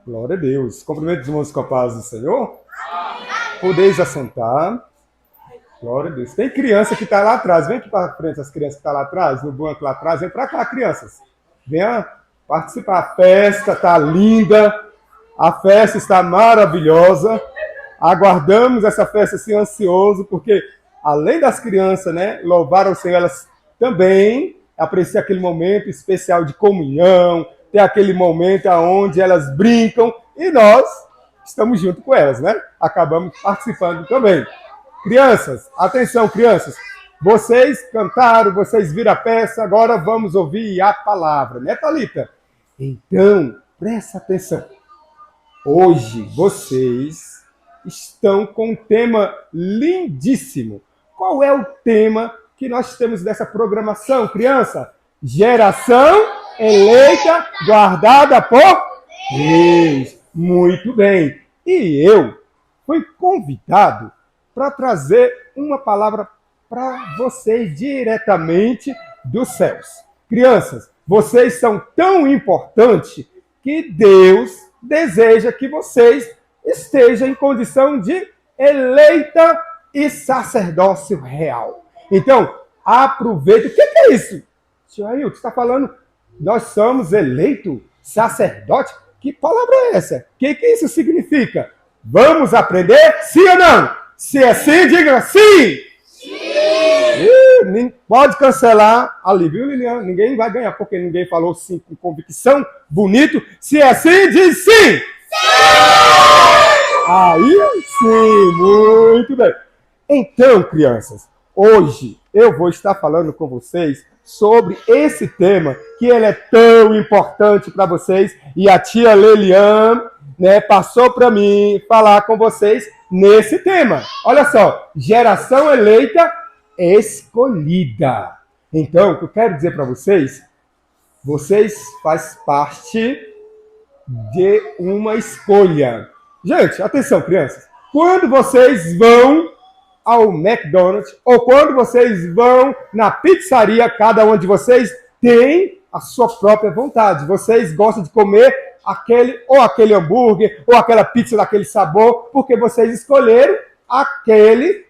Glória a Deus. Cumprimento os irmãos com a paz do Senhor. Podeis assentar. Glória a Deus. Tem criança que está lá atrás. Vem aqui para frente, as crianças que estão lá atrás, no banco lá atrás. Vem para cá, crianças. Venha participar. A festa está linda. A festa está maravilhosa. Aguardamos essa festa assim ansioso, porque além das crianças, né, louvar ao Senhor, elas também apreciam aquele momento especial de comunhão, tem aquele momento onde elas brincam e nós estamos junto com elas, né? Acabamos participando também. Crianças, atenção, crianças. Vocês cantaram, vocês viram a peça, agora vamos ouvir a palavra, né, Thalita? Então, presta atenção. Hoje vocês estão com um tema lindíssimo. Qual é o tema que nós temos dessa programação, criança? Geração eleita, guardada por Deus. Muito bem. E eu fui convidado para trazer uma palavra para vocês diretamente dos céus. Crianças, vocês são tão importantes que Deus deseja que vocês estejam em condição de eleita e sacerdócio real. Então, aproveita. O que é isso? Tio Ailton, você está falando, nós somos eleito sacerdote? Que palavra é essa? O que isso significa? Vamos aprender? Sim ou não? Se é sim, diga sim! Sim! Pode cancelar ali, viu, Lilian? Ninguém vai ganhar, porque ninguém falou sim com convicção, bonito. Se é sim, diz sim! Sim! Aí sim, muito bem. Então, crianças, hoje eu vou estar falando com vocês sobre esse tema que ele é tão importante para vocês e a tia Lilian, né, passou para mim falar com vocês nesse tema. Olha só, geração eleita escolhida. Então, o que eu quero dizer para vocês, vocês fazem parte de uma escolha. Gente, atenção, crianças. Quando vocês vão ao McDonald's ou quando vocês vão na pizzaria, cada um de vocês tem a sua própria vontade. Vocês gostam de comer aquele hambúrguer ou aquela pizza daquele sabor, porque vocês escolheram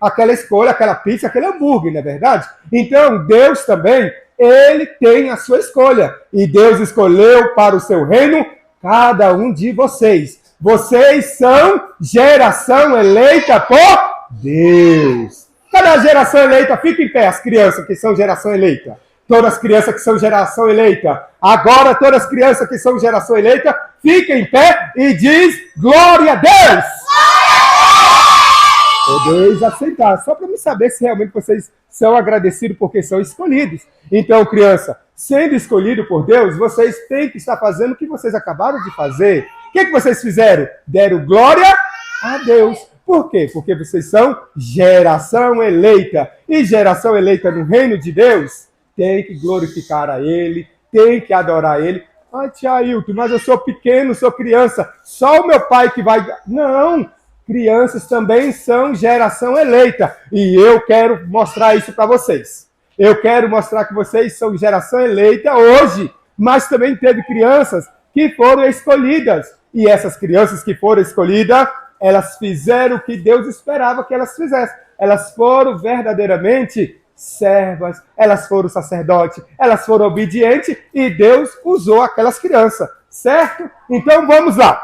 aquela escolha, aquela pizza, aquele hambúrguer, não é verdade? Então, Deus também, ele tem a sua escolha. E Deus escolheu para o seu reino cada um de vocês. Vocês são geração eleita por Deus. Cadê a geração eleita? Fica em pé, as crianças que são geração eleita. Todas as crianças que são geração eleita. Agora, todas as crianças que são geração eleita, fiquem em pé e diz glória a Deus. Podeis aceitar, só para me saber se realmente vocês são agradecidos porque são escolhidos. Então, criança, sendo escolhido por Deus, vocês têm que estar fazendo o que vocês acabaram de fazer. O que vocês fizeram? Deram glória a Deus. Por quê? Porque vocês são geração eleita. E geração eleita no reino de Deus tem que glorificar a Ele, tem que adorar Ele. Ai, tia Ailton, mas eu sou pequeno, sou criança. Só o meu pai que vai... Não! Crianças também são geração eleita. E eu quero mostrar isso para vocês. Eu quero mostrar que vocês são geração eleita hoje. Mas também teve crianças que foram escolhidas. E essas crianças que foram escolhidas, elas fizeram o que Deus esperava que elas fizessem. Elas foram verdadeiramente servas, elas foram sacerdotes, elas foram obedientes e Deus usou aquelas crianças, certo? Então vamos lá.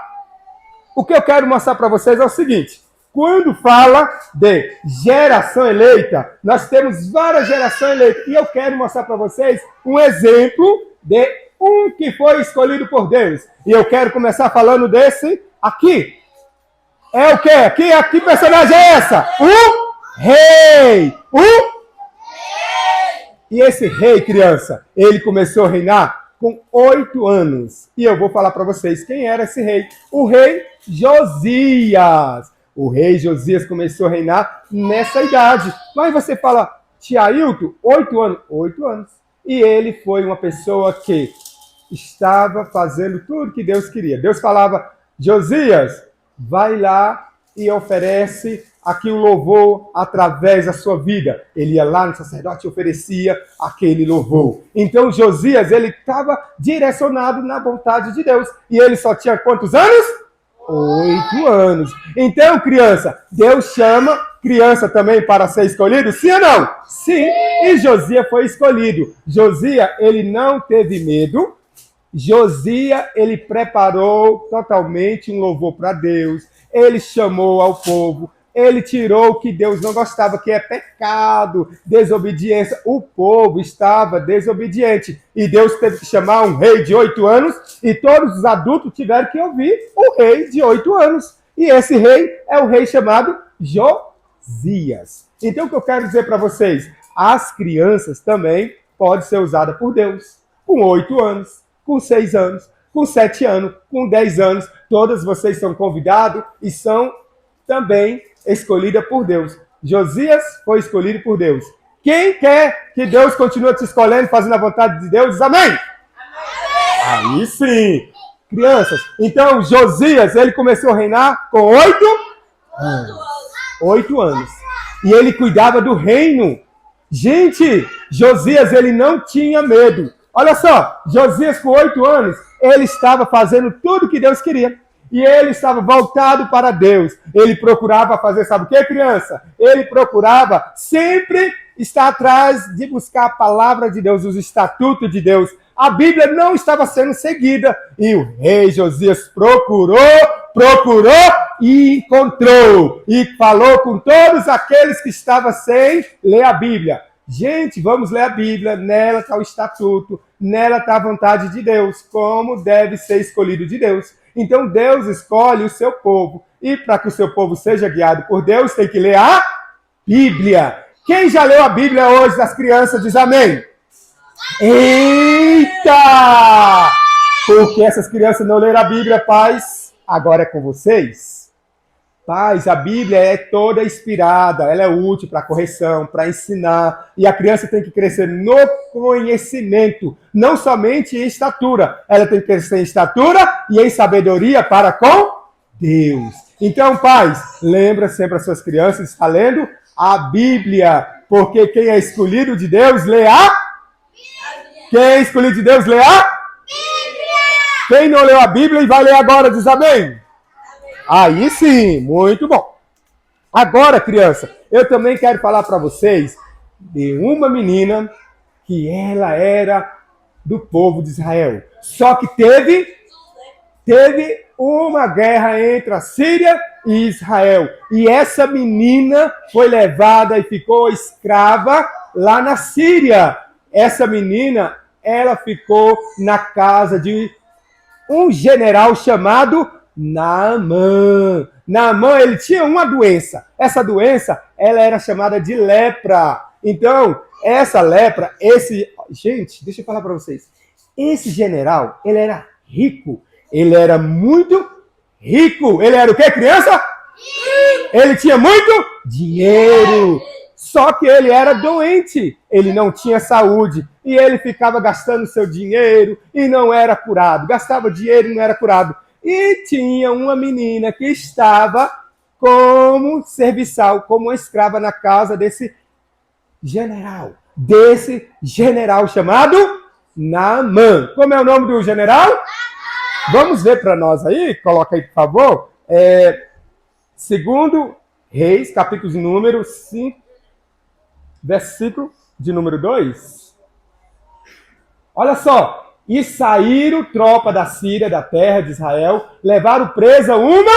O que eu quero mostrar para vocês é o seguinte. Quando fala de geração eleita, nós temos várias gerações eleitas. E eu quero mostrar para vocês um exemplo de um que foi escolhido por Deus. E eu quero começar falando desse aqui. É o quê? Que personagem é essa? O rei. E esse rei, criança, ele começou a reinar com 8 anos. E eu vou falar para vocês quem era esse rei. O rei Josias. O rei Josias começou a reinar nessa idade. Mas você fala, tia Ailton, 8 anos. 8 anos. E ele foi uma pessoa que estava fazendo tudo que Deus queria. Deus falava, Josias, vai lá e oferece aqui o louvor através da sua vida. Ele ia lá no sacerdote e oferecia aquele louvor. Então Josias, ele estava direcionado na vontade de Deus. E ele só tinha quantos anos? 8 anos. Então, criança, Deus chama criança também para ser escolhido? Sim ou não? Sim. E Josias foi escolhido. Josias, ele não teve medo. Josias, ele preparou totalmente um louvor para Deus. Ele chamou ao povo. Ele tirou o que Deus não gostava, que é pecado, desobediência. O povo estava desobediente. E Deus teve que chamar um rei de 8 anos e todos os adultos tiveram que ouvir o rei de 8 anos. E esse rei é o rei chamado Josias. Então, o que eu quero dizer para vocês? As crianças também podem ser usadas por Deus. Com 8 anos, com 6 anos, com 7 anos, com 10 anos. Todas vocês são convidados e são também escolhida por Deus. Josias foi escolhido por Deus. Quem quer que Deus continue te escolhendo, fazendo a vontade de Deus, diz amém? Aí sim. Crianças, então Josias, ele começou a reinar com 8 anos. 8 anos. E ele cuidava do reino. Gente, Josias, ele não tinha medo. Olha só, Josias com 8 anos, ele estava fazendo tudo que Deus queria. E ele estava voltado para Deus. Ele procurava fazer, sabe o que, criança? Ele procurava sempre estar atrás de buscar a palavra de Deus, os estatutos de Deus. A Bíblia não estava sendo seguida. E o rei Josias procurou e encontrou. E falou com todos aqueles que estavam sem ler a Bíblia. Gente, vamos ler a Bíblia, nela está o estatuto, nela está a vontade de Deus, como deve ser escolhido de Deus. Então Deus escolhe o seu povo. E para que o seu povo seja guiado por Deus, tem que ler a Bíblia. Quem já leu a Bíblia hoje das crianças diz amém. Eita! Porque essas crianças não leram a Bíblia, pais, agora é com vocês. Pais, a Bíblia é toda inspirada, ela é útil para correção, para ensinar. E a criança tem que crescer no conhecimento, não somente em estatura. Ela tem que crescer em estatura e em sabedoria para com Deus. Então, pais, lembra sempre as suas crianças, está lendo a Bíblia. Porque quem é escolhido de Deus, lê a Bíblia. Quem é escolhido de Deus, lê a Bíblia. Quem não leu a Bíblia e vai ler agora, diz amém. Aí sim, muito bom. Agora, criança, eu também quero falar para vocês de uma menina que ela era do povo de Israel. Só que teve uma guerra entre a Síria e Israel. E essa menina foi levada e ficou escrava lá na Síria. Essa menina, ela ficou na casa de um general chamado Naamã. Naamã, ele tinha uma doença. Essa doença, ela era chamada de lepra. Então, essa lepra, gente, deixa eu falar para vocês. Esse general, ele era rico. Ele era muito rico. Ele era o quê, criança? Rico. Ele tinha muito dinheiro. Só que ele era doente. Ele não tinha saúde. E ele ficava gastando seu dinheiro e não era curado. Gastava dinheiro e não era curado. E tinha uma menina que estava como serviçal, como uma escrava na casa desse general chamado Naamã. Como é o nome do general? Vamos ver para nós aí, coloca aí por favor. Segundo Reis, capítulo de número 5, versículo de número 2. Olha só. E saíram tropa da Síria, da terra de Israel, levaram presa uma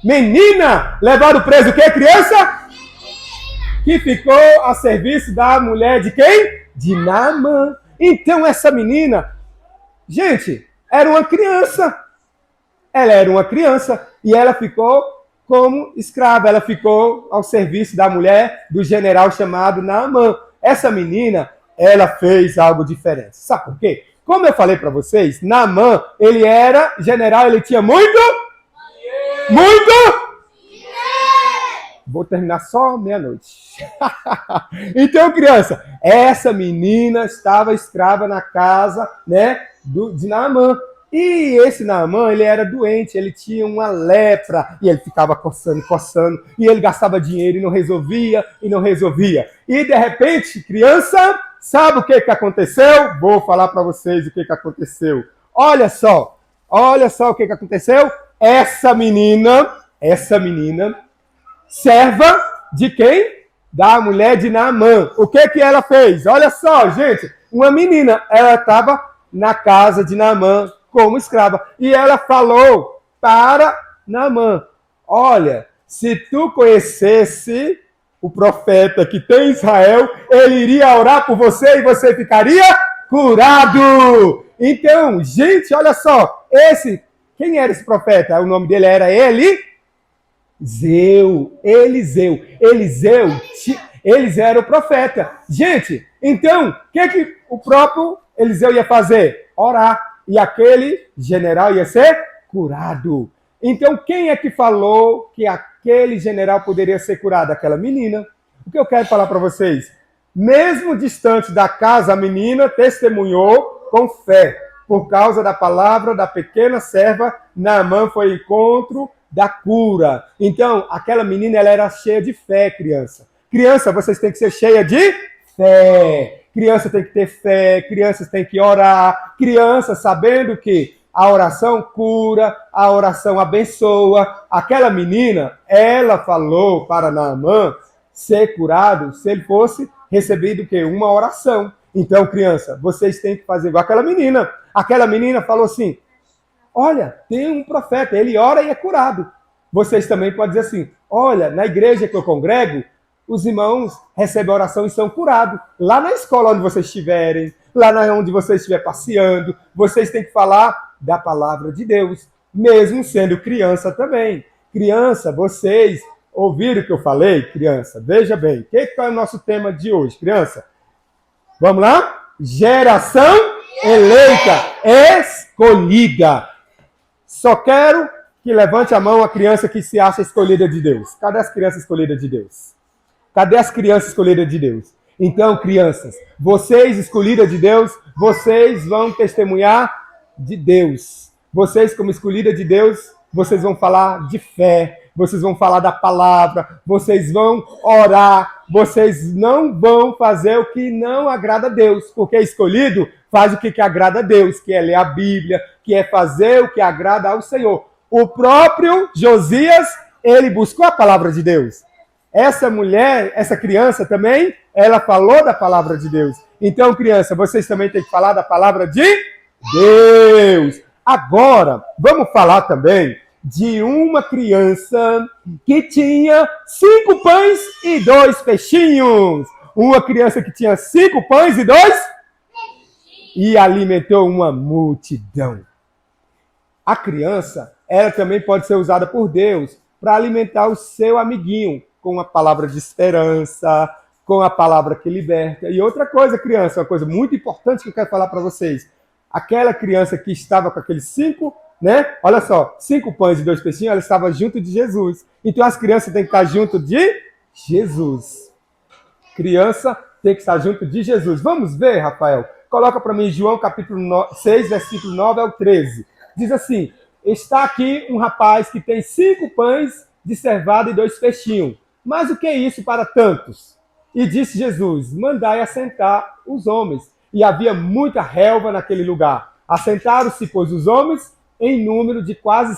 menina. Levaram presa o quê, criança? Menina. Que ficou a serviço da mulher de quem? De Naamã. Então essa menina, gente, era uma criança. Ela era uma criança e ela ficou como escrava. Ela ficou ao serviço da mulher do general chamado Naamã. Essa menina, ela fez algo diferente. Sabe por quê? Como eu falei para vocês, Naamã, ele era general, ele tinha muito? Muito? Vou terminar só meia-noite. Então, criança, essa menina estava escrava na casa, né, de Naamã. E esse Naamã, ele era doente, ele tinha uma lepra, e ele ficava coçando, coçando, e ele gastava dinheiro e não resolvia, e não resolvia. E de repente, criança, sabe o que aconteceu? Vou falar para vocês o que aconteceu. Olha só o que aconteceu. Essa menina, serva de quem? Da mulher de Naamã. O que ela fez? Olha só, gente, uma menina, ela estava na casa de Naamã como escrava. E ela falou para Naamã, olha, se tu conhecesse o profeta que tem em Israel, ele iria orar por você e você ficaria curado. Então, gente, olha só, quem era esse profeta? O nome dele era Eliseu era o profeta. Gente, então, o que o próprio Eliseu ia fazer? Orar. E aquele general ia ser curado. Então, quem é que falou que aquele general poderia ser curado? Aquela menina. O que eu quero falar para vocês? Mesmo distante da casa, a menina testemunhou com fé. Por causa da palavra da pequena serva, Naamã foi ao encontro da cura. Então, aquela menina, ela era cheia de fé, criança. Criança, vocês têm que ser cheia de fé. Criança tem que ter fé, crianças têm que orar, crianças sabendo que a oração cura, a oração abençoa. Aquela menina, ela falou para Naamã ser curado se ele fosse recebido o quê? Uma oração. Então, criança, vocês têm que fazer igual aquela menina. Aquela menina falou assim, olha, tem um profeta, ele ora e é curado. Vocês também podem dizer assim, olha, na igreja que eu congrego, os irmãos recebem a oração e são curados. Lá na escola onde vocês estiverem, lá onde você estiver passeando, vocês têm que falar da palavra de Deus, mesmo sendo criança também. Criança, vocês ouviram o que eu falei, criança? Veja bem, o que é o nosso tema de hoje, criança? Vamos lá? Geração eleita, escolhida. Só quero que levante a mão a criança que se acha escolhida de Deus. Cadê as crianças escolhidas de Deus? Cadê as crianças escolhidas de Deus? Então, crianças, vocês escolhidas de Deus, vocês vão testemunhar de Deus. Vocês, como escolhidas de Deus, vocês vão falar de fé, vocês vão falar da palavra, vocês vão orar, vocês não vão fazer o que não agrada a Deus, porque escolhido faz o que agrada a Deus, que é ler a Bíblia, que é fazer o que agrada ao Senhor. O próprio Josias, ele buscou a palavra de Deus. Essa mulher, essa criança também, ela falou da palavra de Deus. Então, criança, vocês também têm que falar da palavra de Deus. Agora, vamos falar também de uma criança que tinha 5 pães e 2 peixinhos. Uma criança que tinha 5 pães e 2 e alimentou uma multidão. A criança, ela também pode ser usada por Deus para alimentar o seu amiguinho, com a palavra de esperança, com a palavra que liberta. E outra coisa, criança, uma coisa muito importante que eu quero falar para vocês. Aquela criança que estava com aqueles 5, né? Olha só, 5 pães e 2 peixinhos, ela estava junto de Jesus. Então as crianças têm que estar junto de Jesus. Criança tem que estar junto de Jesus. Vamos ver, Rafael? Coloca para mim João capítulo 6, versículo 9 ao 13. Diz assim, está aqui um rapaz que tem 5 pães de cevada e 2 peixinhos. Mas o que é isso para tantos? E disse Jesus, mandai assentar os homens. E havia muita relva naquele lugar. Assentaram-se, pois, os homens em número de quase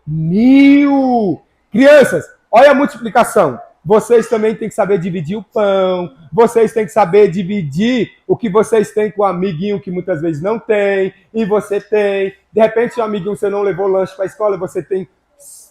5.000. Crianças, olha a multiplicação. Vocês também têm que saber dividir o pão. Vocês têm que saber dividir o que vocês têm com o amiguinho que muitas vezes não tem. E você tem. De repente, o amiguinho, você não levou lanche para a escola, você tem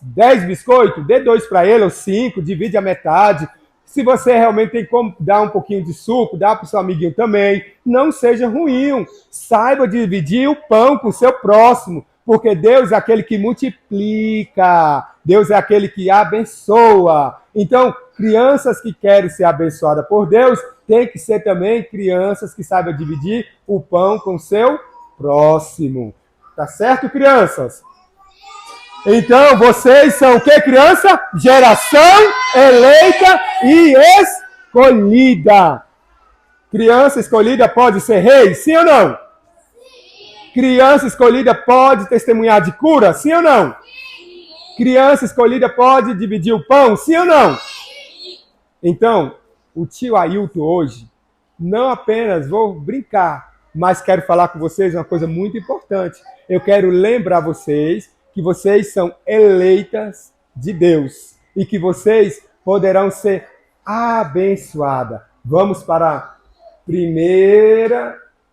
10 biscoitos, dê 2 para ele, ou 5, divide a metade. Se você realmente tem como dar um pouquinho de suco, dá para o seu amiguinho também. Não seja ruim. Saiba dividir o pão com o seu próximo, porque Deus é aquele que multiplica. Deus é aquele que abençoa. Então, crianças que querem ser abençoadas por Deus, tem que ser também crianças que saibam dividir o pão com o seu próximo. Tá certo, crianças? Então, vocês são o que, criança? Geração eleita e escolhida. Criança escolhida pode ser rei, sim ou não? Sim. Criança escolhida pode testemunhar de cura? Sim ou não? Criança escolhida pode dividir o pão? Sim ou não? Então, o tio Ailton hoje, não apenas vou brincar, mas quero falar com vocês uma coisa muito importante. Eu quero lembrar vocês que vocês são eleitas de Deus e que vocês poderão ser abençoadas. Vamos para 1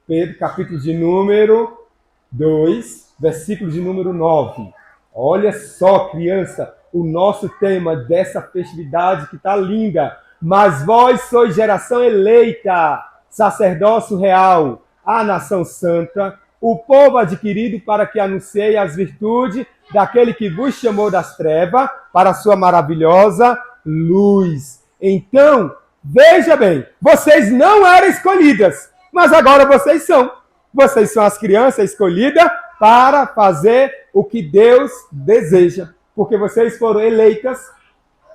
Pedro, capítulo de número 2, versículo de número 9. Olha só, criança, o nosso tema dessa festividade que está linda. Mas vós sois geração eleita, sacerdócio real, a nação santa, o povo adquirido para que anuncie as virtudes daquele que vos chamou das trevas para a sua maravilhosa luz. Então, veja bem, vocês não eram escolhidas, mas agora vocês são. Vocês são as crianças escolhidas para fazer o que Deus deseja, porque vocês foram eleitas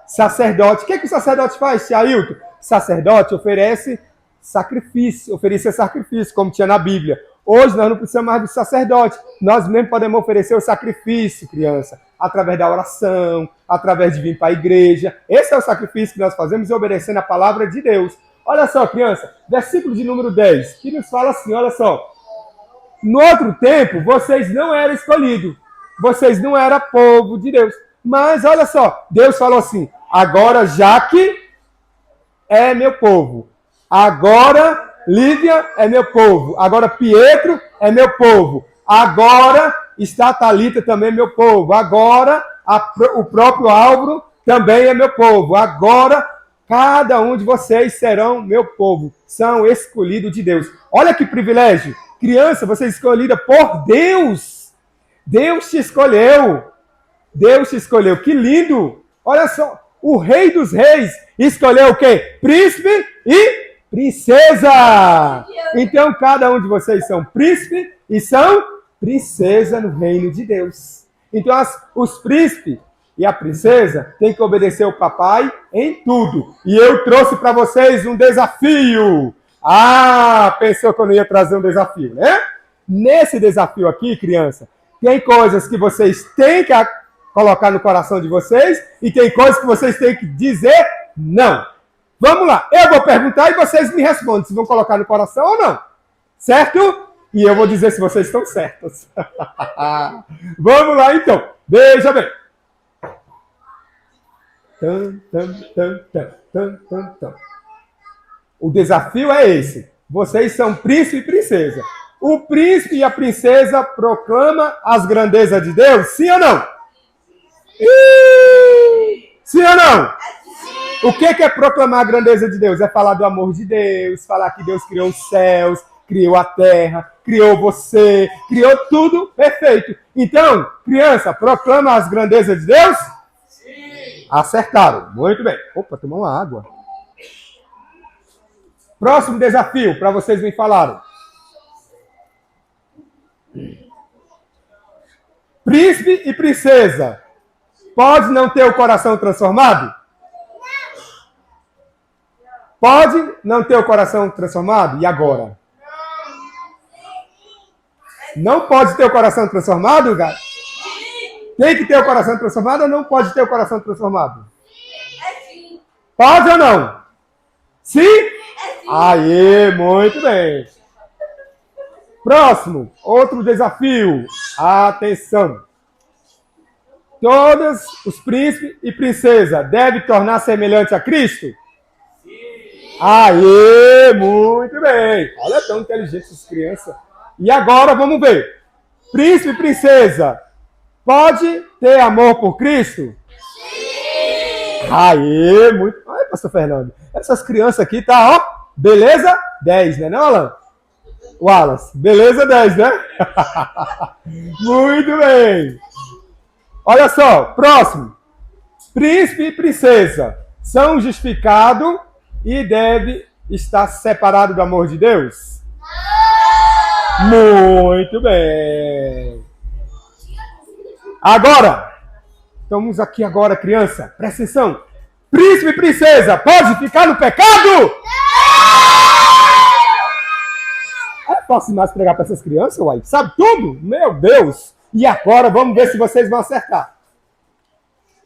sacerdote. O que o sacerdote faz, tia Ailton? Sacerdote oferece sacrifício, como tinha na Bíblia. Hoje nós não precisamos mais do sacerdote. Nós mesmo podemos oferecer o sacrifício, criança, através da oração, através de vir para a igreja. Esse é o sacrifício que nós fazemos obedecendo a palavra de Deus. Olha só, criança, versículo de número 10, que nos fala assim, olha só. No outro tempo, vocês não eram escolhidos. Vocês não eram povo de Deus. Mas, olha só, Deus falou assim, agora Jaque é meu povo. Agora Lívia é meu povo. Agora Pietro é meu povo. Agora está Thalita também é meu povo. Agora o próprio Álvaro também é meu povo. Agora cada um de vocês serão meu povo. São escolhidos de Deus. Olha que privilégio. Criança, você é escolhida por Deus. Deus te escolheu. Deus te escolheu. Que lindo. Olha só. O Rei dos Reis escolheu o quê? Príncipe e princesa. Então, cada um de vocês são príncipe e são princesa no reino de Deus. Então, os príncipes e a princesa têm que obedecer o papai em tudo. E eu trouxe para vocês um desafio. Ah, pensou que eu não ia trazer um desafio, né? Nesse desafio aqui, criança, tem coisas que vocês têm que colocar no coração de vocês e tem coisas que vocês têm que dizer não. Vamos lá, eu vou perguntar e vocês me respondem se vão colocar no coração ou não. Certo? E eu vou dizer se vocês estão certos. Vamos lá, então. Veja bem. O desafio é esse. Vocês são príncipe e princesa. O príncipe e a princesa proclamam as grandezas de Deus? Sim ou não? Sim ou não? O que é proclamar a grandeza de Deus? É falar do amor de Deus, falar que Deus criou os céus, criou a terra, criou você, criou tudo perfeito. Então, criança, proclama as grandezas de Deus? Sim. Acertaram. Muito bem. Opa, tomou uma água. Próximo desafio, para vocês me falarem. Príncipe e princesa, pode não ter o coração transformado? Pode não ter o coração transformado? E agora? Não pode ter o coração transformado, gato? Tem que ter o coração transformado ou não pode ter o coração transformado? Pode ou não? Sim? Aê, muito bem. Próximo, outro desafio. Atenção. Todos os príncipes e princesas devem tornar semelhante a Cristo? Aê, muito bem. Olha, tão inteligentes essas crianças. E agora, vamos ver. Príncipe e princesa, pode ter amor por Cristo? Sim! Aê, muito... Ai, pastor Fernando. Essas crianças aqui tá, ó, beleza? 10, né, não, Alan? Wallace, beleza 10, né? Muito bem. Olha só, próximo. Príncipe e princesa são justificados e deve estar separado do amor de Deus? Muito bem. Agora, estamos aqui agora, criança. Presta atenção. Príncipe e princesa, pode ficar no pecado? é fácil demais pregar para essas crianças, uai. Sabe tudo? Meu Deus! E agora, vamos ver se vocês vão acertar.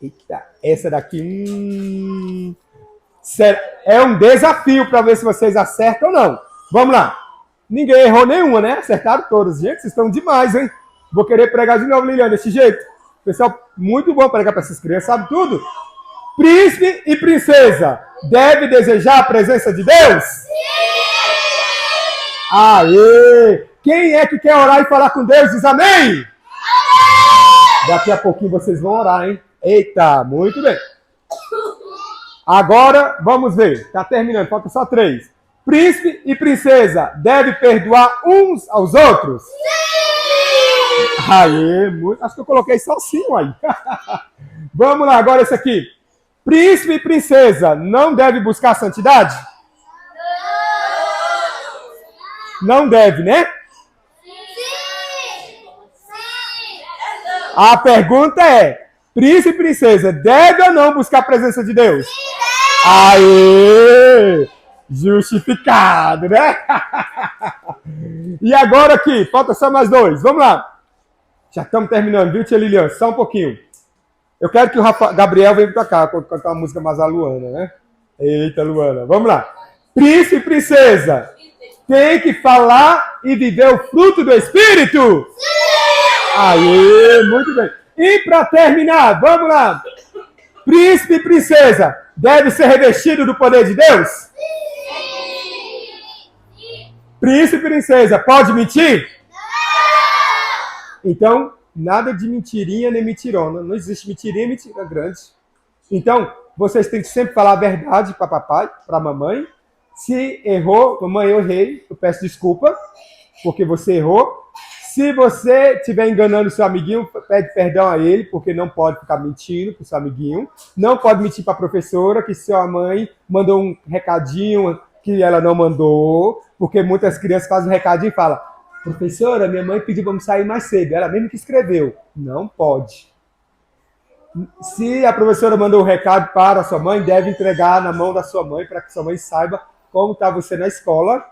Eita, essa daqui... é um desafio para ver se vocês acertam ou não. Vamos lá. Ninguém errou nenhuma, né? Acertaram todas. Gente, vocês estão demais, hein? Vou querer pregar de novo, Liliana, desse jeito. Pessoal, muito bom pregar para essas crianças, sabe tudo? Príncipe e princesa deve desejar a presença de Deus? Sim! Aê! Quem é que quer orar e falar com Deus? Diz amém! Amém! Daqui a pouquinho vocês vão orar, hein? Eita, muito bem. Agora, vamos ver. Tá terminando, falta só 3. Príncipe e princesa devem perdoar uns aos outros? Sim! Aê, muito. Acho que eu coloquei só sim, aí. Vamos lá, agora esse aqui. Príncipe e princesa não devem buscar santidade? Não deve, né? Sim! A pergunta é, príncipe e princesa devem ou não buscar a presença de Deus? Sim! Aê! Justificado, né? E agora aqui, falta só mais 2. Vamos lá. Já estamos terminando, viu, tia Lilian? Só um pouquinho. Eu quero que o Gabriel venha pra cá, cantar uma música mais a Luana, né? Eita, Luana. Vamos lá. Príncipe e princesa tem que falar e viver o fruto do Espírito? Sim! Aê, muito bem. E para terminar, vamos lá. Príncipe e princesa deve ser revestido do poder de Deus? Sim! Príncipe e princesa pode mentir? Não! Então, nada de mentirinha nem mentirona. Não existe mentirinha e mentira grande. Então, vocês têm que sempre falar a verdade para papai, para mamãe. Se errou, mamãe, eu errei, eu peço desculpa, porque você errou. Se você estiver enganando o seu amiguinho, pede perdão a ele, porque não pode ficar mentindo para o seu amiguinho. Não pode mentir para a professora, que sua mãe mandou um recadinho que ela não mandou, porque muitas crianças fazem um recadinho e falam: professora, minha mãe pediu para eu sair mais cedo, ela mesmo que escreveu. Não pode. Se a professora mandou um recado para a sua mãe, deve entregar na mão da sua mãe, para que sua mãe saiba como está você na escola.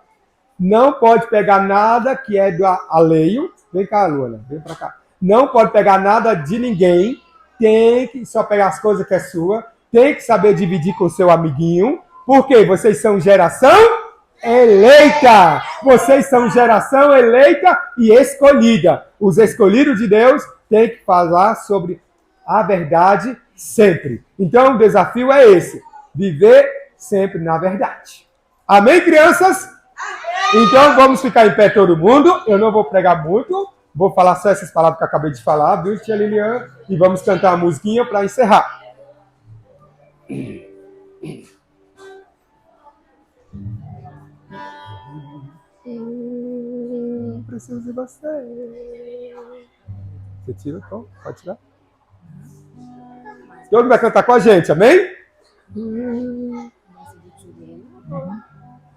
Não pode pegar nada que é do alheio. Vem cá, Luana, vem para cá. Não pode pegar nada de ninguém. Tem que só pegar as coisas que é sua. Tem que saber dividir com o seu amiguinho. Porque vocês são geração eleita. Vocês são geração eleita e escolhida. Os escolhidos de Deus têm que falar sobre a verdade sempre. Então, o desafio é esse. Viver sempre na verdade. Amém, crianças? Amém. Então, vamos ficar em pé todo mundo. Eu não vou pregar muito. Vou falar só essas palavras que eu acabei de falar, viu, tia Lilian? E vamos cantar a musiquinha para encerrar. Preciso de você. Você tira, então? Pode tirar. Todo vai cantar com a gente, amém?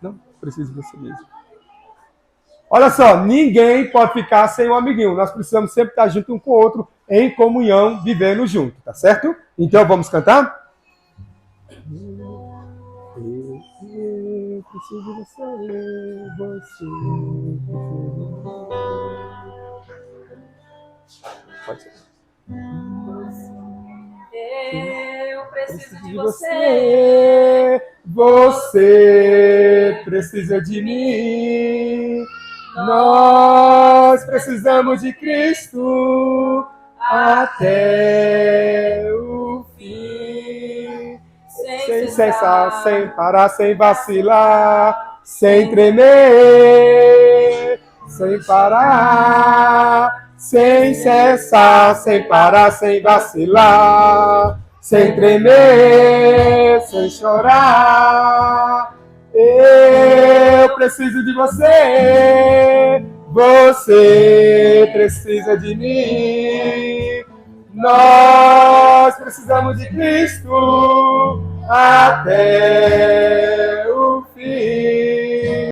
Não, preciso de você mesmo. Olha só, ninguém pode ficar sem um amiguinho. Nós precisamos sempre estar junto um com o outro, em comunhão, vivendo junto, tá certo? Então vamos cantar? Eu preciso de você. Pode ser. Eu preciso de você. Você precisa de mim. Nós precisamos de Cristo até o fim. Sem cessar, sem parar, sem vacilar, sem tremer, sem parar, sem cessar, sem parar, sem vacilar, sem tremer, sem chorar. Eu preciso de você, você precisa de mim. Nós precisamos de Cristo até